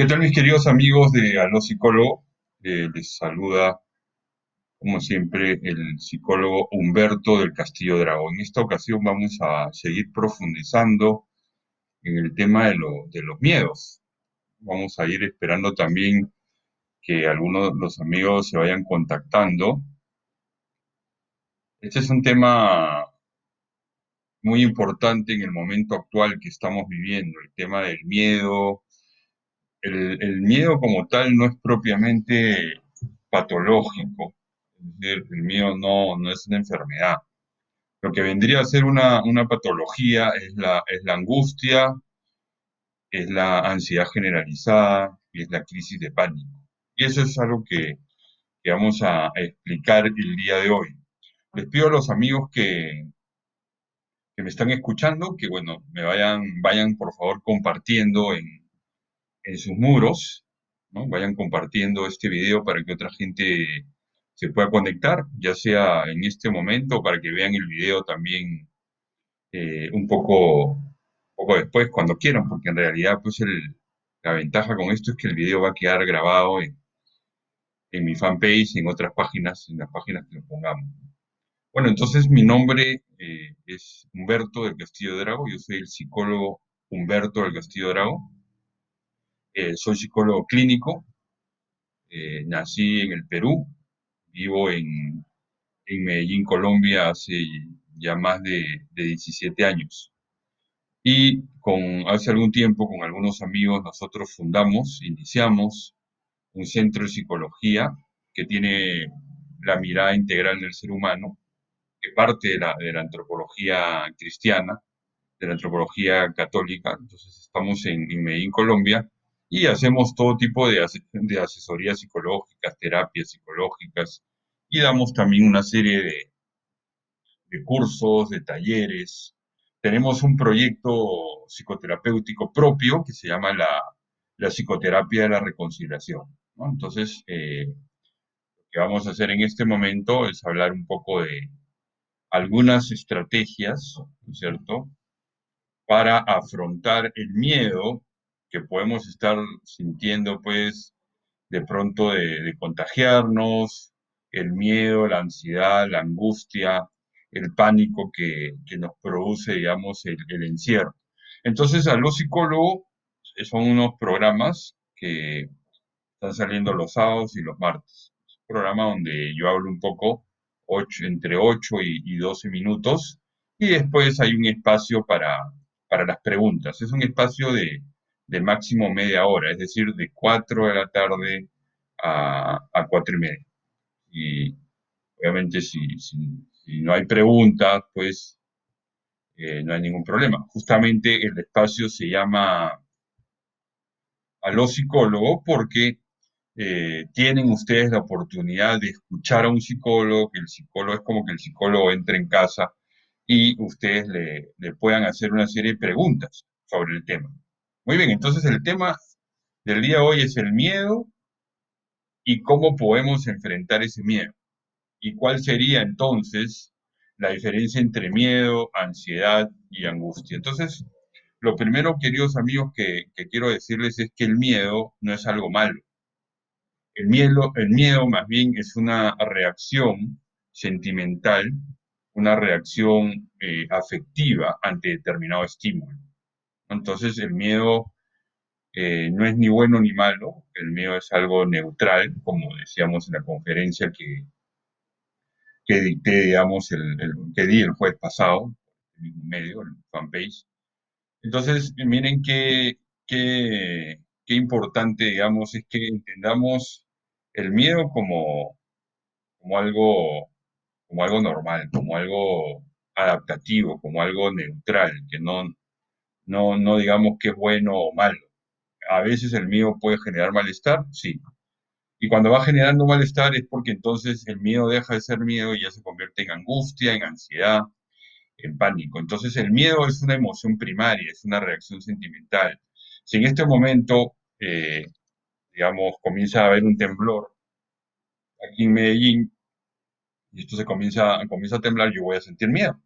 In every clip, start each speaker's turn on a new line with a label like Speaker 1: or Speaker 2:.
Speaker 1: ¿Qué tal, mis queridos amigos de Aló Psicólogo? Les saluda, como siempre, el psicólogo Humberto del Castillo Dragón. En esta ocasión vamos a seguir profundizando en el tema de los miedos. Vamos a ir esperando también que algunos de los amigos se vayan contactando. Este es un tema muy importante en el momento actual que estamos viviendo, el tema del miedo. El miedo como tal no es propiamente patológico, es decir, el miedo no es una enfermedad. Lo que vendría a ser una patología es la angustia, es la ansiedad generalizada y es la crisis de pánico. Y eso es algo que vamos a explicar el día de hoy. Les pido a los amigos que me están escuchando que, bueno, vayan por favor compartiendo en sus muros, ¿no? Vayan compartiendo este video para que otra gente se pueda conectar, ya sea en este momento o para que vean el video también un poco después, cuando quieran, porque en realidad pues la ventaja con esto es que el video va a quedar grabado en mi fanpage y en otras páginas, en las páginas que lo pongamos. Bueno, entonces mi nombre es Humberto del Castillo de Drago, yo soy el psicólogo Humberto del Castillo de Drago, soy psicólogo clínico. Nací en el Perú, vivo en Medellín, Colombia, hace ya más de 17 años. Y hace algún tiempo, con algunos amigos, nosotros iniciamos un centro de psicología que tiene la mirada integral del ser humano, que parte de la antropología cristiana, de la antropología católica. Entonces estamos en Medellín, Colombia, y hacemos todo tipo de asesorías psicológicas, terapias psicológicas, y damos también una serie de cursos, de talleres. Tenemos un proyecto psicoterapéutico propio que se llama la psicoterapia de la reconciliación, ¿no? Entonces, lo que vamos a hacer en este momento es hablar un poco de algunas estrategias, ¿no es cierto?, para afrontar el miedo que podemos estar sintiendo, pues, de pronto de contagiarnos, el miedo, la ansiedad, la angustia, el pánico que nos produce, digamos, el encierro. Entonces, a los psicólogos son unos programas que están saliendo los sábados y los martes. Es un programa donde yo hablo un poco, entre 8 y 12 minutos, y después hay un espacio para las preguntas. Es un espacio de máximo media hora, es decir, de 4 de la tarde a 4 y media. Y obviamente si no hay preguntas, pues no hay ningún problema. Justamente el espacio se llama a los psicólogos porque tienen ustedes la oportunidad de escuchar a un psicólogo, que el psicólogo es como que el psicólogo entre en casa y ustedes le puedan hacer una serie de preguntas sobre el tema. Muy bien, entonces el tema del día de hoy es el miedo y cómo podemos enfrentar ese miedo. ¿Y cuál sería entonces la diferencia entre miedo, ansiedad y angustia? Entonces, lo primero, queridos amigos, que quiero decirles es que el miedo no es algo malo. El miedo más bien es una reacción sentimental, una reacción afectiva ante determinado estímulo. Entonces, el miedo no es ni bueno ni malo, el miedo es algo neutral, como decíamos en la conferencia que dicté, digamos, que di el jueves pasado, en el mismo medio, el fanpage. Entonces, miren qué importante, digamos, es que entendamos el miedo como algo, como algo normal, como algo adaptativo, como algo neutral, que no digamos que es bueno o malo. A veces el miedo puede generar malestar, sí. Y cuando va generando malestar es porque entonces el miedo deja de ser miedo y ya se convierte en angustia, en ansiedad, en pánico. Entonces el miedo es una emoción primaria, es una reacción sentimental. Si en este momento, digamos, comienza a haber un temblor aquí en Medellín y esto comienza a temblar, yo voy a sentir miedo,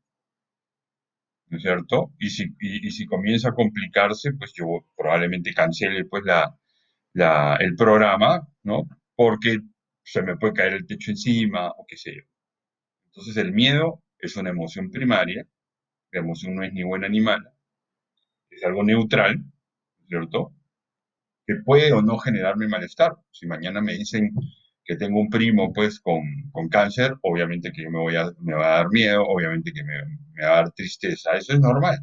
Speaker 1: ¿no es cierto? Y si comienza a complicarse, pues yo probablemente cancele pues el programa, ¿no? Porque se me puede caer el techo encima o qué sé yo. Entonces el miedo es una emoción primaria, la emoción no es ni buena ni mala, es algo neutral, ¿cierto? Que puede o no generarme malestar. Si mañana me dicen que tengo un primo pues con cáncer, obviamente que yo me va a dar miedo, obviamente que me va a dar tristeza, eso es normal,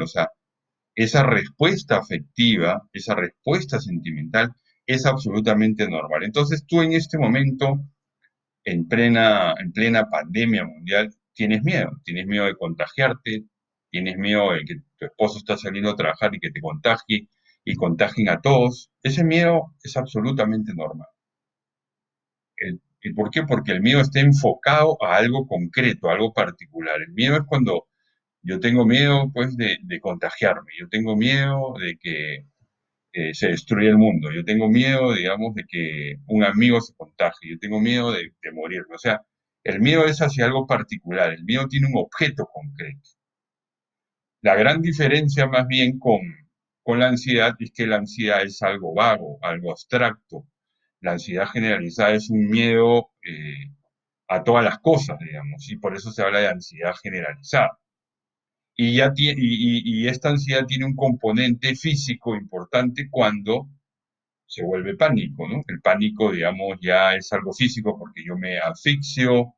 Speaker 1: o sea, esa respuesta afectiva, esa respuesta sentimental es absolutamente normal. Entonces tú en este momento, en plena pandemia mundial, tienes miedo de contagiarte, tienes miedo de que tu esposo está saliendo a trabajar y que te contagie y contagien a todos. Ese miedo es absolutamente normal. ¿Y por qué? Porque el miedo está enfocado a algo concreto, a algo particular. El miedo es cuando yo tengo miedo, pues, de contagiarme. Yo tengo miedo de que se destruya el mundo. Yo tengo miedo, digamos, de que un amigo se contagie. Yo tengo miedo de morirme. O sea, el miedo es hacia algo particular. El miedo tiene un objeto concreto. La gran diferencia más bien con la ansiedad es que la ansiedad es algo vago, algo abstracto. La ansiedad generalizada es un miedo a todas las cosas, digamos, y por eso se habla de ansiedad generalizada. Y esta ansiedad tiene un componente físico importante cuando se vuelve pánico, ¿no? El pánico, digamos, ya es algo físico porque yo me asfixio,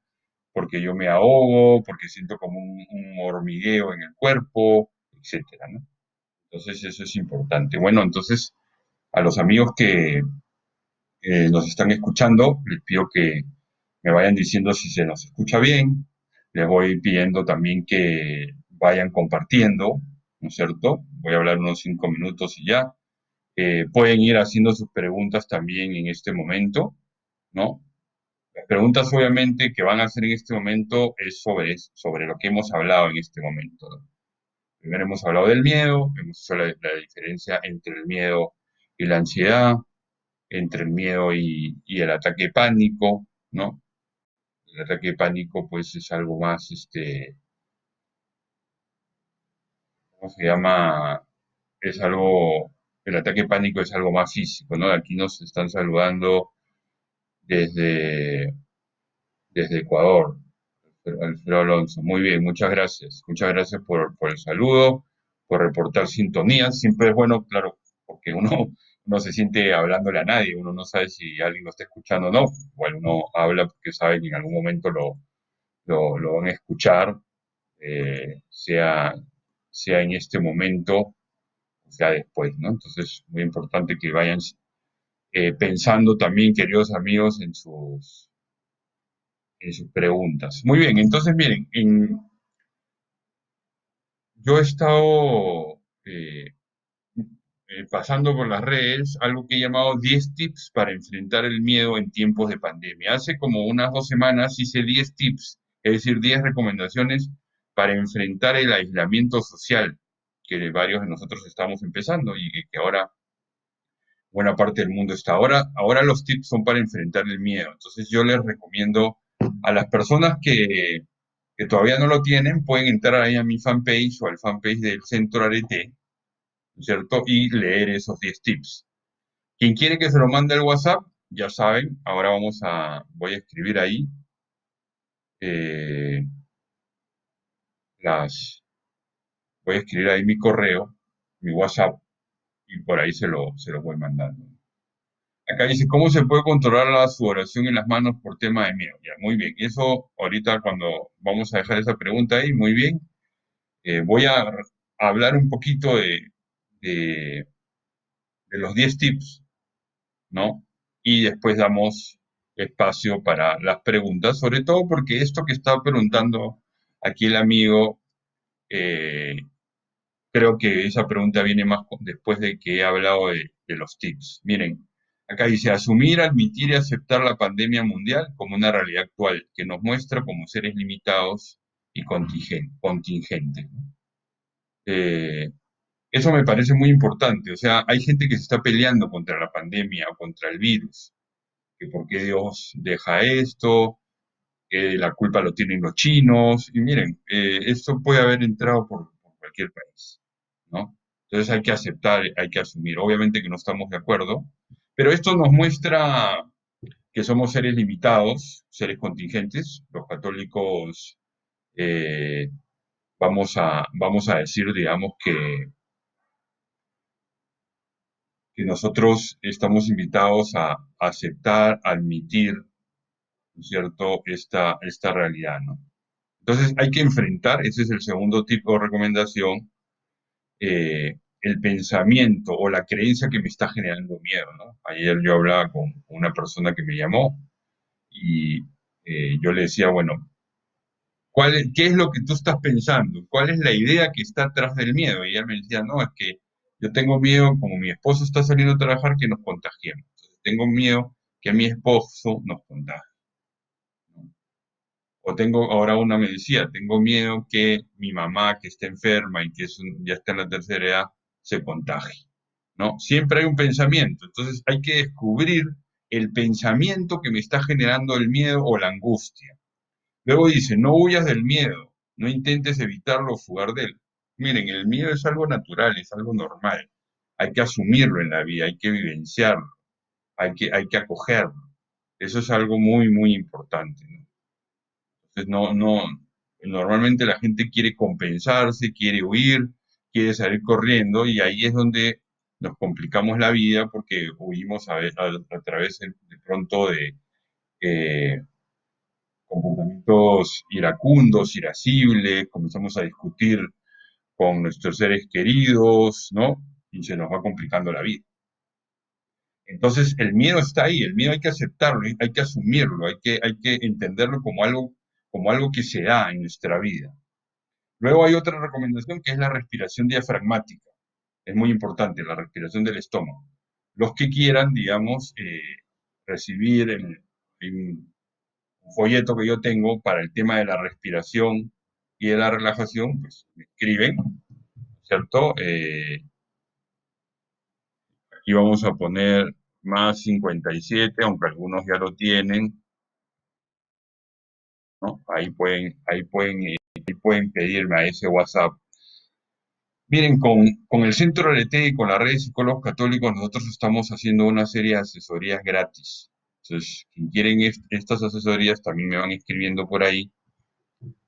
Speaker 1: porque yo me ahogo, porque siento como un hormigueo en el cuerpo, etcétera, ¿no? Entonces eso es importante. Bueno, entonces a los amigos que nos están escuchando, les pido que me vayan diciendo si se nos escucha bien. Les voy pidiendo también que vayan compartiendo, ¿no es cierto? Voy a hablar unos 5 minutos y ya. Pueden ir haciendo sus preguntas también en este momento, ¿no? Las preguntas obviamente que van a hacer en este momento es sobre lo que hemos hablado en este momento, ¿no? Primero hemos hablado del miedo, hemos hecho la diferencia entre el miedo y la ansiedad, entre el miedo y el ataque pánico, ¿no? El ataque pánico pues es algo más, ¿cómo se llama? Es algo, el ataque pánico es algo más físico, ¿no? Aquí nos están saludando desde, desde Ecuador, Alfredo Alonso. Muy bien, muchas gracias. Muchas gracias por el saludo, por reportar sintonía. Siempre es bueno, claro, porque uno no se siente hablándole a nadie, uno no sabe si alguien lo está escuchando o no. Igual uno habla porque sabe que en algún momento lo van a escuchar, sea, sea en este momento, o sea después, ¿no? Entonces, muy importante que vayan pensando también, queridos amigos, en sus preguntas. Muy bien, entonces miren, yo he estado pasando por las redes algo que he llamado 10 tips para enfrentar el miedo en tiempos de pandemia. Hace como unas 2 semanas hice 10 tips, es decir, 10 recomendaciones para enfrentar el aislamiento social que varios de nosotros estamos empezando y que ahora buena parte del mundo está. Ahora los tips son para enfrentar el miedo. Entonces yo les recomiendo a las personas que todavía no lo tienen, pueden entrar ahí a mi fanpage o al fanpage del Centro Arete, ¿cierto? Y leer esos 10 tips. Quien quiere que se lo mande al WhatsApp, ya saben, ahora voy a escribir ahí eh, las, voy a escribir ahí mi correo, mi WhatsApp, y por ahí se lo voy mandando. Acá dice, ¿cómo se puede controlar la sudoración en las manos por tema de miedo? Ya, muy bien. Eso ahorita cuando vamos a dejar esa pregunta ahí, muy bien. Voy a hablar un poquito de, de los 10 tips, ¿no? Y después damos espacio para las preguntas, sobre todo porque esto que está preguntando aquí el amigo, eh, creo que esa pregunta viene más después de que he hablado de los tips. Miren, acá dice, asumir, admitir y aceptar la pandemia mundial como una realidad actual que nos muestra como seres limitados y contingentes, ¿no? Eh, Eso me parece muy importante. O sea, hay gente que se está peleando contra la pandemia o contra el virus, que por qué Dios deja esto, que la culpa lo tienen los chinos. Y miren, esto puede haber entrado por cualquier país, ¿no? Entonces hay que aceptar, hay que asumir. Obviamente que no estamos de acuerdo, pero esto nos muestra que somos seres limitados, seres contingentes. Los católicos eh, vamos a decir, digamos, que nosotros estamos invitados a aceptar, admitir, ¿no es cierto?, esta realidad, ¿no? Entonces hay que enfrentar, ese es el segundo tipo de recomendación, el pensamiento o la creencia que me está generando miedo, ¿no? Ayer yo hablaba con una persona que me llamó y yo le decía, bueno, ¿qué es lo que tú estás pensando? ¿Cuál es la idea que está atrás del miedo? Y ella me decía, no, es que yo tengo miedo, como mi esposo está saliendo a trabajar, que nos contagiemos. Entonces, tengo miedo que mi esposo nos contagie, ¿no? O tengo, ahora una me decía, tengo miedo que mi mamá, que está enferma y que ya está en la tercera edad, se contagie, ¿no? Siempre hay un pensamiento. Entonces hay que descubrir el pensamiento que me está generando el miedo o la angustia. Luego dice, no huyas del miedo, no intentes evitarlo o fugar de él. Miren, el miedo es algo natural, es algo normal. Hay que asumirlo en la vida, hay que vivenciarlo, hay que acogerlo. Eso es algo muy, muy importante, ¿no? Entonces, normalmente la gente quiere compensarse, quiere huir, quiere salir corriendo y ahí es donde nos complicamos la vida porque huimos a través de pronto de eh, comportamientos iracundos, irascibles, comenzamos a discutir con nuestros seres queridos, ¿no? Y se nos va complicando la vida. Entonces, el miedo está ahí, el miedo hay que aceptarlo, hay que asumirlo, hay que entenderlo como algo que se da en nuestra vida. Luego hay otra recomendación que es la respiración diafragmática. Es muy importante, la respiración del estómago. Los que quieran, digamos, recibir en un folleto que yo tengo para el tema de la respiración y de la relajación, pues me escriben, ¿cierto? Aquí vamos a poner más 57, aunque algunos ya lo tienen, ¿no? Ahí pueden pedirme a ese WhatsApp. Miren, con el Centro LT y con la red de psicólogos católicos, nosotros estamos haciendo una serie de asesorías gratis. Entonces, quien quieren estas asesorías, también me van escribiendo por ahí.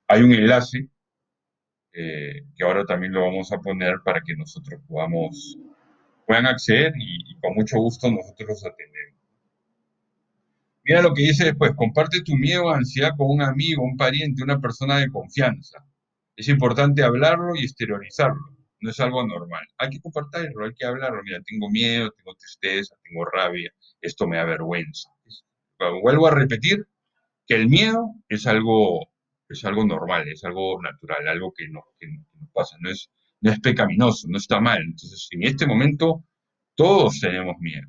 Speaker 1: Hay un enlace que ahora también lo vamos a poner para que nosotros puedan acceder y con mucho gusto nosotros los atendemos. Mira lo que dice después, comparte tu miedo o ansiedad con un amigo, un pariente, una persona de confianza. Es importante hablarlo y exteriorizarlo. No es algo normal. Hay que compartirlo, hay que hablarlo. Mira, tengo miedo, tengo tristeza, tengo rabia, esto me da vergüenza. Vuelvo a repetir que el miedo es algo normal, es algo natural, algo que nos pasa. No es pecaminoso, no está mal. Entonces, en este momento, todos tenemos miedo.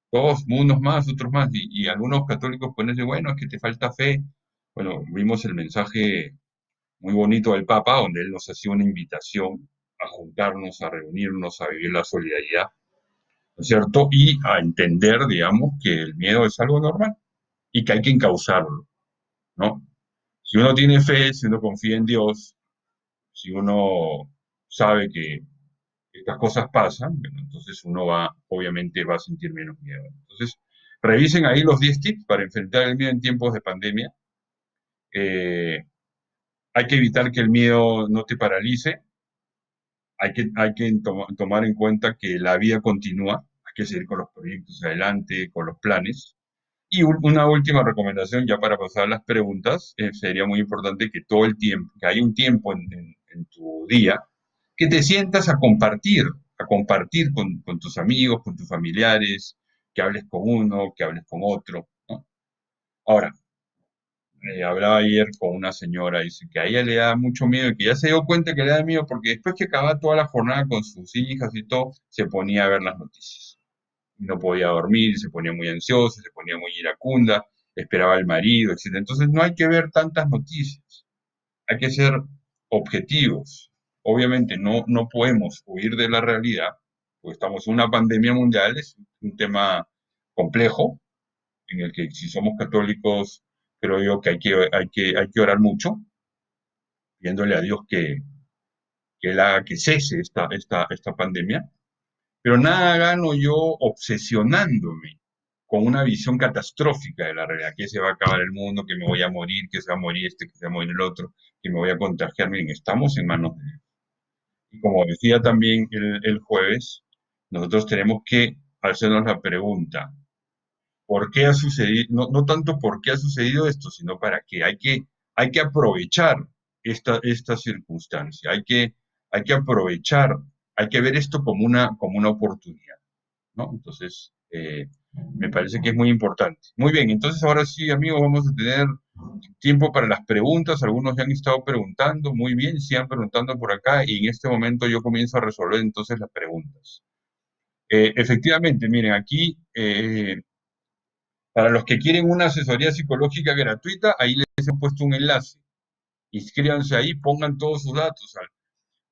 Speaker 1: Todos, unos más, otros más, y algunos católicos pueden decir, bueno, es que te falta fe. Bueno, vimos el mensaje muy bonito del Papa, donde él nos hacía una invitación a juntarnos, a reunirnos, a vivir la solidaridad, ¿no es cierto? Y a entender, digamos, que el miedo es algo normal y que hay que encauzarlo, ¿no? Si uno tiene fe, si uno confía en Dios, si uno sabe que estas cosas pasan, bueno, entonces uno obviamente va a sentir menos miedo. Entonces, revisen ahí los 10 tips para enfrentar el miedo en tiempos de pandemia. Eh, Hay que evitar que el miedo no te paralice. Hay que tomar en cuenta que la vida continúa. Hay que seguir con los proyectos adelante, con los planes. Y una última recomendación, ya para pasar a las preguntas, sería muy importante que todo el tiempo, que haya un tiempo en tu día, que te sientas a compartir con tus amigos, con tus familiares, que hables con uno, que hables con otro, ¿no? Ahora, hablaba ayer con una señora, dice que a ella le da mucho miedo y que ya se dio cuenta que le da miedo porque después que acababa toda la jornada con sus hijas y todo, se ponía a ver las noticias. No podía dormir, se ponía muy ansiosa, se ponía muy iracunda, esperaba al marido, etc. Entonces no hay que ver tantas noticias, hay que ser objetivos. Obviamente no podemos huir de la realidad, porque estamos en una pandemia mundial, es un tema complejo, en el que si somos católicos, creo yo que hay que orar mucho, pidiéndole a Dios que él haga que cese esta pandemia, pero nada gano yo obsesionándome con una visión catastrófica de la realidad, que se va a acabar el mundo, que me voy a morir, que se va a morir este, que se va a morir el otro, que me voy a contagiar. Miren, estamos en manos de Dios. Y como decía también el jueves, nosotros tenemos que hacernos la pregunta, ¿por qué ha sucedido? No, no tanto por qué ha sucedido esto, sino para qué. Hay que aprovechar esta circunstancia, hay que aprovechar, hay que ver esto como una oportunidad, ¿no? Entonces, me parece que es muy importante. Muy bien, entonces ahora sí, amigos, vamos a tener tiempo para las preguntas. Algunos ya han estado preguntando, muy bien, sigan preguntando por acá y en este momento yo comienzo a resolver entonces las preguntas. Efectivamente, miren, aquí, para los que quieren una asesoría psicológica gratuita, ahí les he puesto un enlace. Inscríbanse ahí, pongan todos sus datos.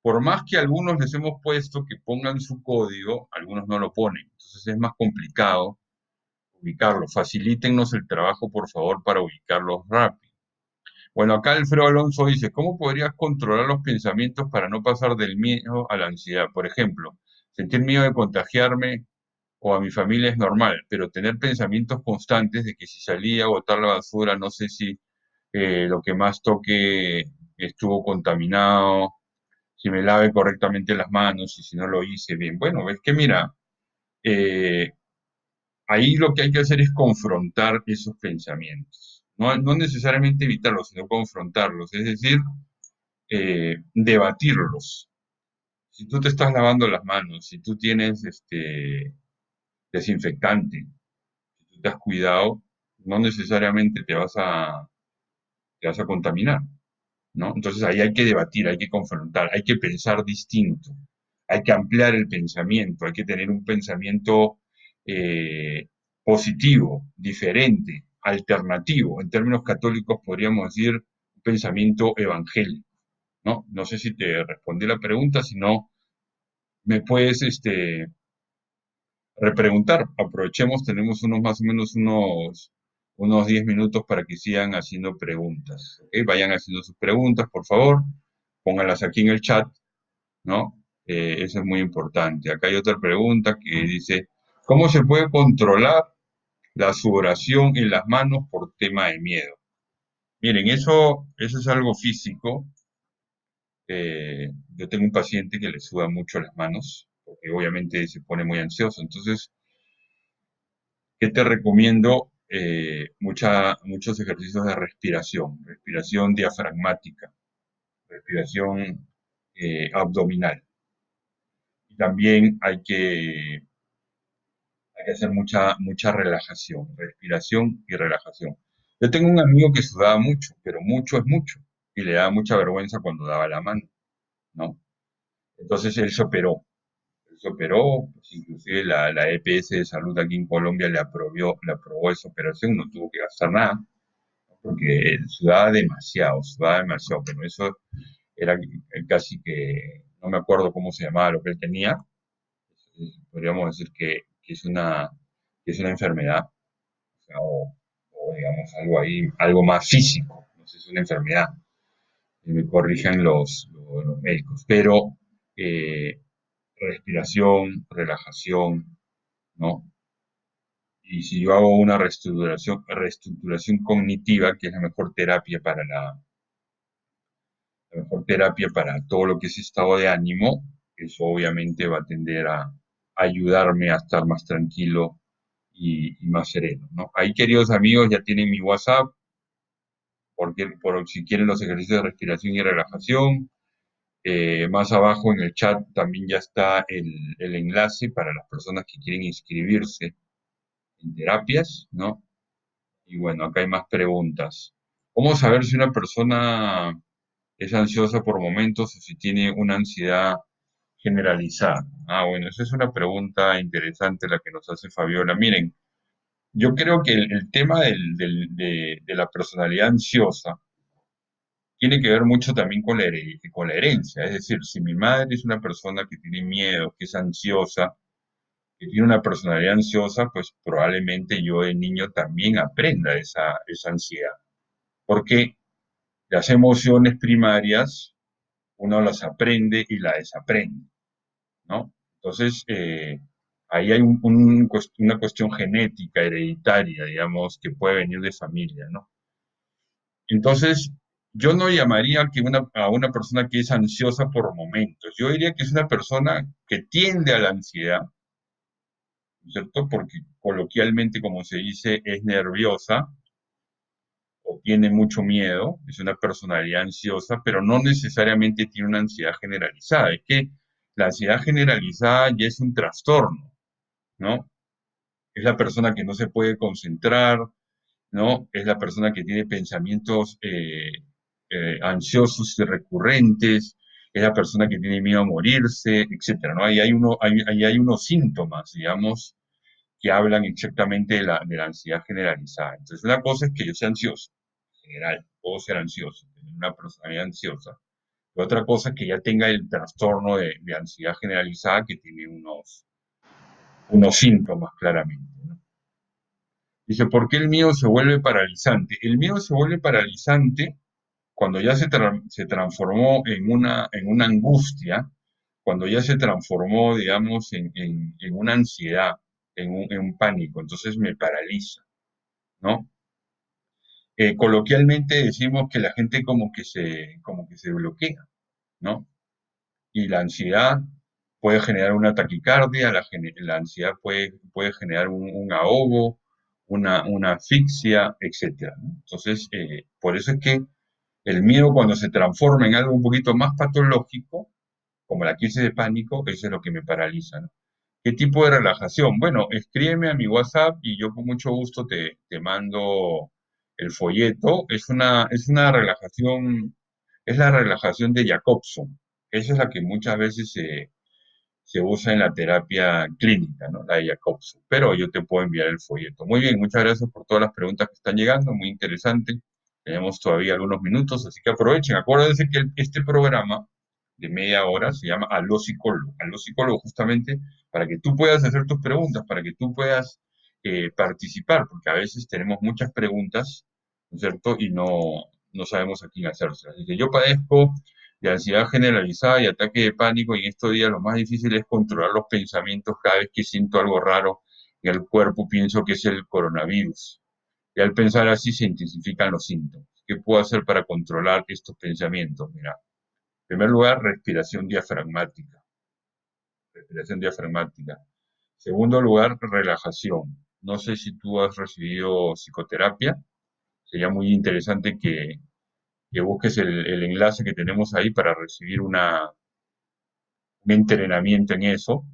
Speaker 1: Por más que algunos les hemos puesto que pongan su código, algunos no lo ponen. Entonces es más complicado ubicarlos. Facilítennos el trabajo, por favor, para ubicarlos rápido. Bueno, acá Alfredo Alonso dice, ¿cómo podrías controlar los pensamientos para no pasar del miedo a la ansiedad? Por ejemplo, sentir miedo de contagiarme o a mi familia es normal, pero tener pensamientos constantes de que si salía a botar la basura, no sé si lo que más toque estuvo contaminado, si me lave correctamente las manos y si no lo hice bien. Bueno, es que mira, eh, ahí lo que hay que hacer es confrontar esos pensamientos. No, no necesariamente evitarlos, sino confrontarlos. Es decir, debatirlos. Si tú te estás lavando las manos, si tú tienes desinfectante, si tú te has cuidado, no necesariamente te vas a contaminar, ¿no? Entonces ahí hay que debatir, hay que confrontar, hay que pensar distinto, hay que ampliar el pensamiento, hay que tener un pensamiento eh, positivo, diferente, alternativo. En términos católicos podríamos decir un pensamiento evangélico, ¿no? No sé si te respondí la pregunta, si no, me puedes repreguntar. Aprovechemos, tenemos unos más o menos unos 10 minutos para que sigan haciendo preguntas. ¿Ok? Vayan haciendo sus preguntas, por favor. Pónganlas aquí en el chat, ¿no? Eso es muy importante. Acá hay otra pregunta que dice, ¿cómo se puede controlar la sudoración en las manos por tema de miedo? Miren, eso es algo físico. Yo tengo un paciente que le suda mucho las manos, porque obviamente se pone muy ansioso. Entonces, ¿qué te recomiendo? Muchos ejercicios de respiración, respiración diafragmática, respiración abdominal. Y también hay que hacer mucha relajación, respiración y relajación. Yo tengo un amigo que sudaba mucho, pero mucho es mucho, y le daba mucha vergüenza cuando daba la mano, ¿no? Entonces él se operó, pues inclusive la EPS de salud aquí en Colombia le aprobó esa operación, no tuvo que gastar nada, porque él sudaba demasiado, pero eso era casi que, no me acuerdo cómo se llamaba lo que él tenía, podríamos decir que es una enfermedad, o, sea, o digamos algo ahí, algo más físico, no sé si es una enfermedad, y me corrigen los médicos, pero eh, respiración, relajación, ¿no? Y si yo hago una reestructuración cognitiva, que es la mejor terapia para todo lo que es estado de ánimo, eso obviamente va a tender a ayudarme a estar más tranquilo y más sereno, ¿no? Ahí, queridos amigos, ya tienen mi WhatsApp, porque por si quieren los ejercicios de respiración y relajación. Más abajo en el chat también ya está el enlace para las personas que quieren inscribirse en terapias, ¿no? Y bueno, acá hay más preguntas. ¿Cómo saber si una persona es ansiosa por momentos o si tiene una ansiedad generalizada? Ah, bueno, esa es una pregunta interesante la que nos hace Fabiola. Miren, yo creo que el tema de la personalidad ansiosa tiene que ver mucho también con la herencia. Es decir, si mi madre es una persona que tiene miedo, que es ansiosa, que tiene una personalidad ansiosa, pues probablemente yo de niño también aprenda esa ansiedad. Porque las emociones primarias uno las aprende y la desaprende, ¿no? Entonces, ahí hay una cuestión genética, hereditaria, digamos, que puede venir de familia, ¿no? Entonces, yo no llamaría a una persona que es ansiosa por momentos. Yo diría que es una persona que tiende a la ansiedad, ¿cierto? Porque coloquialmente, como se dice, es nerviosa o tiene mucho miedo, es una personalidad ansiosa, pero no necesariamente tiene una ansiedad generalizada. Es que la ansiedad generalizada ya es un trastorno, ¿no? Es la persona que no se puede concentrar, ¿no? Es la persona que tiene pensamientos ansiosos y recurrentes, es la persona que tiene miedo a morirse, etcétera, ¿no? Ahí hay unos síntomas, digamos, que hablan exactamente de la ansiedad generalizada. Entonces, una cosa es que yo sea ansioso, en general, puedo ser ansioso, tener una personalidad ansiosa. Y otra cosa es que ya tenga el trastorno de ansiedad generalizada que tiene unos síntomas claramente, ¿no? Dice, ¿por qué el miedo se vuelve paralizante? El miedo se vuelve paralizante cuando ya se transformó en una angustia, cuando ya se transformó, digamos, en una ansiedad, en un pánico, entonces me paraliza, ¿no? Coloquialmente decimos que la gente como que se bloquea, ¿no? Y la ansiedad puede generar una taquicardia, la ansiedad puede generar un ahogo, una asfixia, etcétera, ¿no? Entonces, por eso es que el miedo cuando se transforma en algo un poquito más patológico, como la crisis de pánico, eso es lo que me paraliza, ¿no? ¿Qué tipo de relajación? Bueno, escríbeme a mi WhatsApp y yo con mucho gusto te mando el folleto. Es una relajación, es la relajación de Jacobson. Esa es la que muchas veces se usa en la terapia clínica, ¿no? La de Jacobson. Pero yo te puedo enviar el folleto. Muy bien, muchas gracias por todas las preguntas que están llegando, muy interesante. Tenemos todavía algunos minutos, así que aprovechen. Acuérdense que este programa de media hora se llama Aló Psicólogo justamente para que tú puedas hacer tus preguntas, para que tú puedas participar, porque a veces tenemos muchas preguntas, ¿no es cierto? Y no sabemos a quién hacérselas. Así que yo padezco de ansiedad generalizada y ataque de pánico, y en estos días lo más difícil es controlar los pensamientos. Cada vez que siento algo raro en el cuerpo, pienso que es el coronavirus. Y al pensar así se intensifican los síntomas. ¿Qué puedo hacer para controlar estos pensamientos? Mira, en primer lugar, respiración diafragmática. Respiración diafragmática. Segundo lugar, relajación. No sé si tú has recibido psicoterapia. Sería muy interesante que busques el enlace que tenemos ahí para recibir un entrenamiento en eso.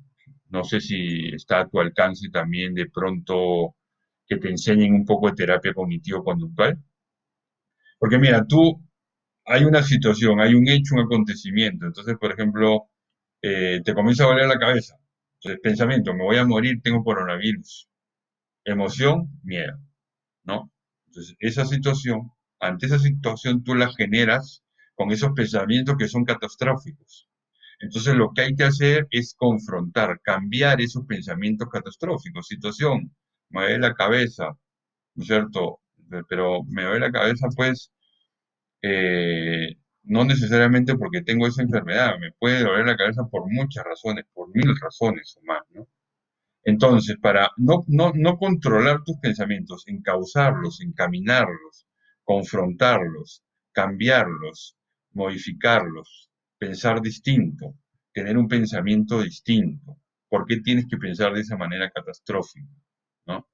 Speaker 1: No sé si está a tu alcance también de pronto que te enseñen un poco de terapia cognitivo-conductual. Porque mira, hay una situación, hay un hecho, un acontecimiento. Entonces, por ejemplo, te comienza a doler la cabeza. Entonces, pensamiento, me voy a morir, tengo coronavirus. Emoción, miedo, ¿no? Entonces, ante esa situación tú la generas con esos pensamientos que son catastróficos. Entonces, lo que hay que hacer es confrontar, cambiar esos pensamientos catastróficos. Situación, me duele la cabeza, ¿no es cierto? Pero me duele la cabeza, pues, no necesariamente porque tengo esa enfermedad, me puede doler la cabeza por muchas razones, por mil razones o más, ¿no? Entonces, para no controlar tus pensamientos, encauzarlos, encaminarlos, confrontarlos, cambiarlos, modificarlos, pensar distinto, tener un pensamiento distinto. ¿Por qué tienes que pensar de esa manera catastrófica? ¿No?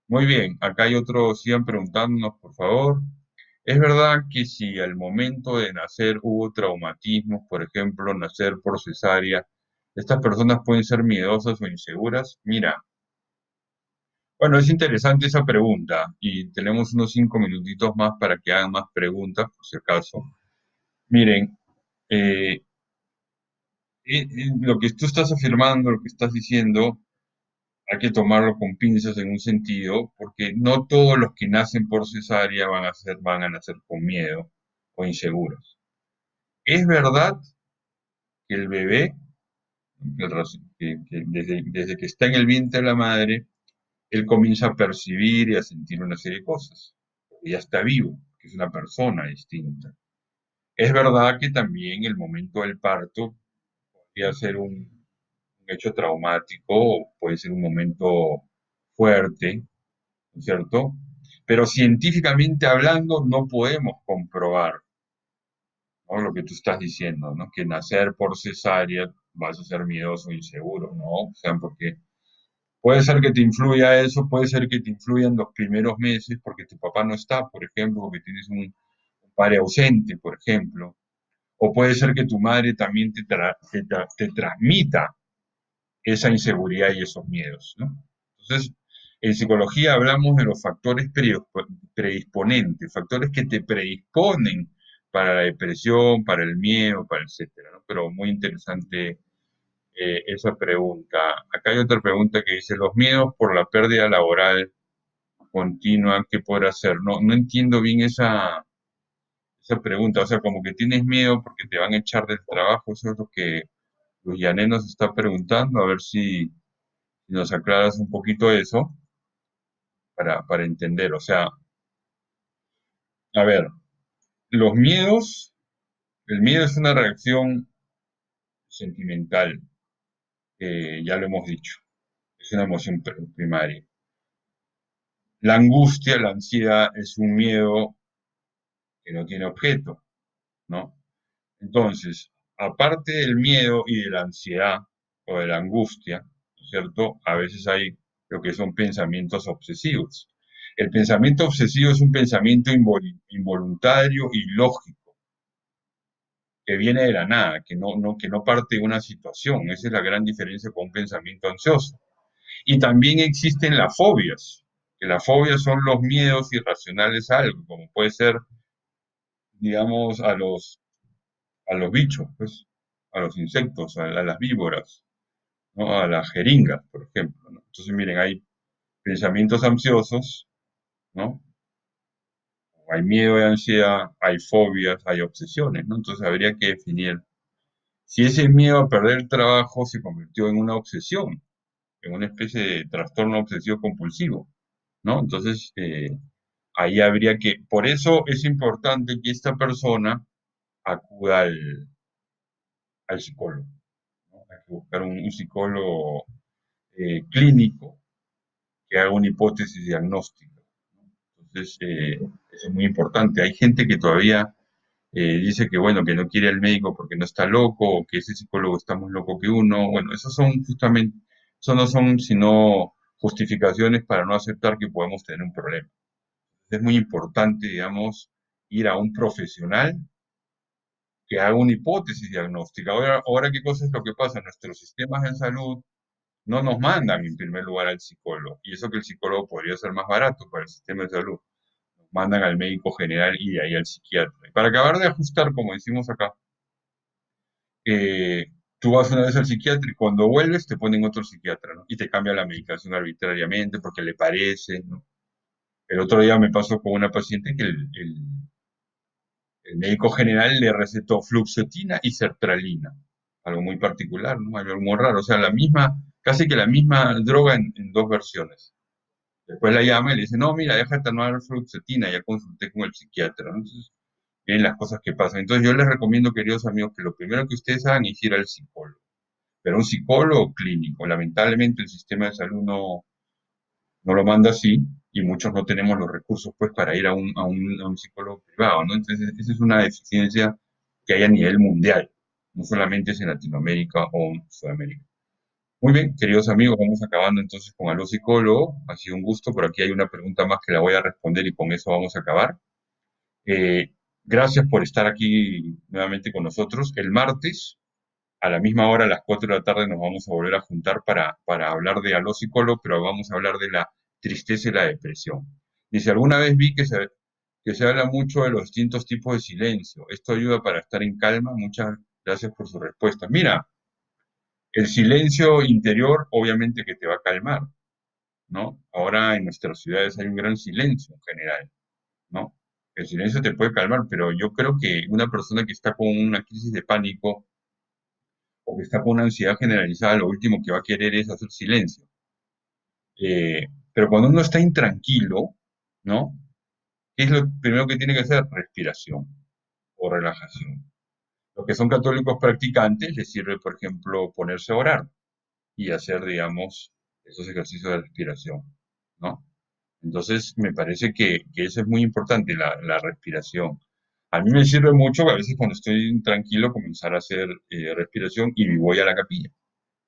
Speaker 1: Muy bien, acá hay otros, sigan preguntándonos, por favor. ¿Es verdad que si al momento de nacer hubo traumatismos, por ejemplo, nacer por cesárea, estas personas pueden ser miedosas o inseguras? Mira, bueno, es interesante esa pregunta y tenemos unos 5 minutitos más para que hagan más preguntas, por si acaso. Miren, eh, lo que tú estás afirmando, lo que estás diciendo, hay que tomarlo con pinzas en un sentido, porque no todos los que nacen por cesárea van a nacer con miedo o inseguros. Es verdad que el bebé, que desde que está en el vientre de la madre, él comienza a percibir y a sentir una serie de cosas. Ya está vivo, que es una persona distinta. Es verdad que también el momento del parto podría ser un hecho traumático, puede ser un momento fuerte, ¿no es cierto? Pero científicamente hablando no podemos comprobar, ¿no? Lo que tú estás diciendo, ¿no? Que nacer por cesárea vas a ser miedoso o inseguro, ¿no? O sea, porque puede ser que te influya eso, puede ser que te influyan los primeros meses porque tu papá no está, por ejemplo, porque tienes un padre ausente, por ejemplo. O puede ser que tu madre también te transmita esa inseguridad y esos miedos, ¿no? Entonces, en psicología hablamos de los factores predisponentes, factores que te predisponen para la depresión, para el miedo, para etcétera, ¿no? Pero muy interesante esa pregunta. Acá hay otra pregunta que dice, los miedos por la pérdida laboral continua, ¿qué poder hacer? No, no entiendo bien esa pregunta, o sea, como que tienes miedo porque te van a echar del trabajo, eso es lo que Luis nos está preguntando, a ver si nos aclaras un poquito eso para entender. O sea, a ver, los miedos, el miedo es una reacción sentimental, ya lo hemos dicho, es una emoción primaria. La angustia, la ansiedad es un miedo que no tiene objeto, ¿no? Entonces, aparte del miedo y de la ansiedad o de la angustia, ¿no es cierto? A veces hay lo que son pensamientos obsesivos. El pensamiento obsesivo es un pensamiento involuntario y lógico, que viene de la nada, que no parte de una situación. Esa es la gran diferencia con un pensamiento ansioso. Y también existen las fobias, que las fobias son los miedos irracionales a algo, como puede ser, digamos, a los bichos, pues, a los insectos, a las víboras, ¿no? A las jeringas, por ejemplo, ¿no? Entonces, miren, hay pensamientos ansiosos, ¿no? Hay miedo y ansiedad, hay fobias, hay obsesiones, ¿no? Entonces habría que definir si ese miedo a perder el trabajo se convirtió en una obsesión, en una especie de trastorno obsesivo compulsivo, ¿no? Entonces, ahí habría que, por eso es importante que esta persona acuda al psicólogo, ¿no? Hay que buscar un psicólogo clínico que haga una hipótesis diagnóstica. Entonces, eso es muy importante. Hay gente que todavía dice que, bueno, que no quiere al médico porque no está loco, o que ese psicólogo está más loco que uno. Bueno, esos son justamente, eso no son sino justificaciones para no aceptar que podemos tener un problema. Es muy importante, digamos, ir a un profesional que haga una hipótesis diagnóstica. Ahora, ¿qué cosa es lo que pasa? Nuestros sistemas de salud no nos mandan en primer lugar al psicólogo, y eso que el psicólogo podría ser más barato para el sistema de salud. Nos mandan al médico general y de ahí al psiquiatra. Y para acabar de ajustar, como decimos acá, tú vas una vez al psiquiatra y cuando vuelves te ponen otro psiquiatra, ¿no? Y te cambia la medicación arbitrariamente porque le parece, ¿no? El otro día me pasó con una paciente que el médico general le recetó fluoxetina y sertralina, algo muy particular, ¿no? Algo muy raro, o sea, la misma, casi que la misma droga en dos versiones. Después la llama y le dice, no, mira, déjate tomar fluoxetina, ya consulté con el psiquiatra, ¿no? Entonces, miren las cosas que pasan. Entonces, yo les recomiendo, queridos amigos, que lo primero que ustedes hagan es ir al psicólogo, pero un psicólogo clínico. Lamentablemente, el sistema de salud no lo manda así y muchos no tenemos los recursos, pues, para ir a un psicólogo privado, ¿no? Entonces, esa es una deficiencia que hay a nivel mundial, no solamente es en Latinoamérica o en Sudamérica. Muy bien, queridos amigos, vamos acabando entonces con Aló Psicólogo. Ha sido un gusto, por aquí hay una pregunta más que la voy a responder y con eso vamos a acabar. Eh, Gracias por estar aquí nuevamente con nosotros. El martes, a la misma hora, a las 4 de la tarde, nos vamos a volver a juntar para hablar de Aló Psicólogo, pero vamos a hablar de la tristeza y la depresión. Dice, alguna vez vi que se habla mucho de los distintos tipos de silencio. ¿Esto ayuda para estar en calma? Muchas gracias por su respuesta. Mira, el silencio interior obviamente que te va a calmar, ¿no? Ahora en nuestras ciudades hay un gran silencio en general, ¿no? El silencio te puede calmar, pero yo creo que una persona que está con una crisis de pánico o que está con una ansiedad generalizada, lo último que va a querer es hacer silencio. Pero cuando uno está intranquilo, ¿no? ¿Qué es lo primero que tiene que hacer? Respiración. o relajación. Los que son católicos practicantes les sirve, por ejemplo, ponerse a orar y hacer, digamos, esos ejercicios de respiración, ¿no? Entonces, me parece que eso es muy importante, la respiración. A mí me sirve mucho a veces cuando estoy tranquilo comenzar a hacer respiración y voy a la capilla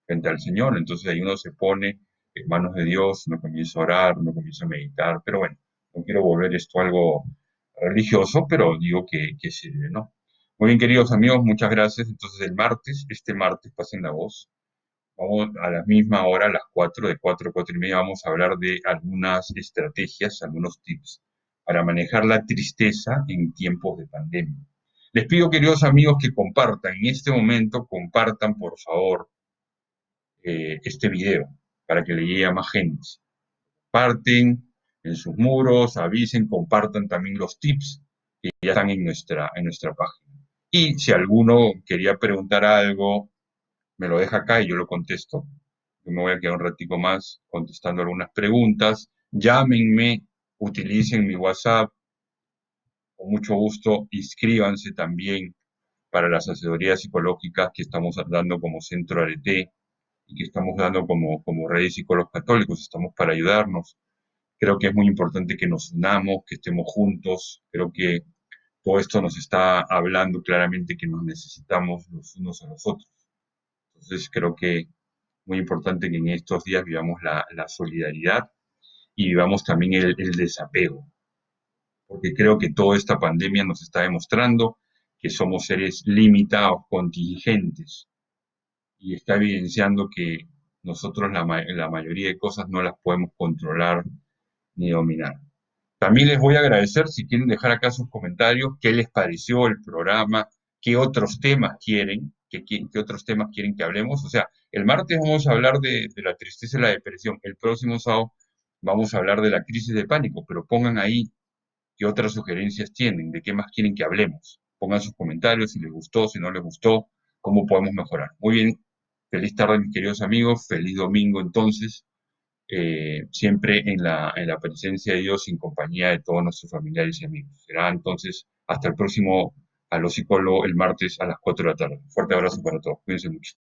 Speaker 1: frente al Señor. Entonces ahí uno se pone en manos de Dios, uno comienza a orar, uno comienza a meditar. Pero bueno, no quiero volver esto algo religioso, pero digo que sirve, ¿no? Muy bien, queridos amigos, muchas gracias. Entonces el martes, este martes, pasen la voz. Vamos a la misma hora, a las 4, de 4 a 4 y media, vamos a hablar de algunas estrategias, algunos tips para manejar la tristeza en tiempos de pandemia. Les pido, queridos amigos, que compartan en este momento, compartan por favor este video para que le llegue a más gente. Comparten en sus muros, avisen, compartan también los tips que ya están en nuestra página. Y si alguno quería preguntar algo, me lo deja acá y yo lo contesto. Yo me voy a quedar un ratico más contestando algunas preguntas. Llámenme, utilicen mi WhatsApp, con mucho gusto, inscríbanse también para las asesorías psicológicas que estamos dando como Centro Arete y que estamos dando como Red de Psicólogos Católicos. Estamos para ayudarnos. Creo que es muy importante que nos unamos, que estemos juntos. Creo que todo esto nos está hablando claramente que nos necesitamos los unos a los otros. Entonces creo que muy importante que en estos días vivamos la solidaridad y vivamos también el desapego, porque creo que toda esta pandemia nos está demostrando que somos seres limitados, contingentes, y está evidenciando que nosotros la mayoría de cosas no las podemos controlar ni dominar. También les voy a agradecer si quieren dejar acá sus comentarios, qué les pareció el programa, qué otros temas quieren, qué otros temas quieren que hablemos. O sea, el martes vamos a hablar de la tristeza y la depresión. El próximo sábado vamos a hablar de la crisis de pánico, pero pongan ahí qué otras sugerencias tienen, de qué más quieren que hablemos. Pongan sus comentarios si les gustó, si no les gustó, cómo podemos mejorar. Muy bien, feliz tarde mis queridos amigos, feliz domingo entonces siempre en la presencia de Dios y en compañía de todos nuestros familiares y amigos. Será entonces hasta el próximo a los psicólogos el martes a las 4 de la tarde. Fuerte abrazo para todos. Cuídense mucho.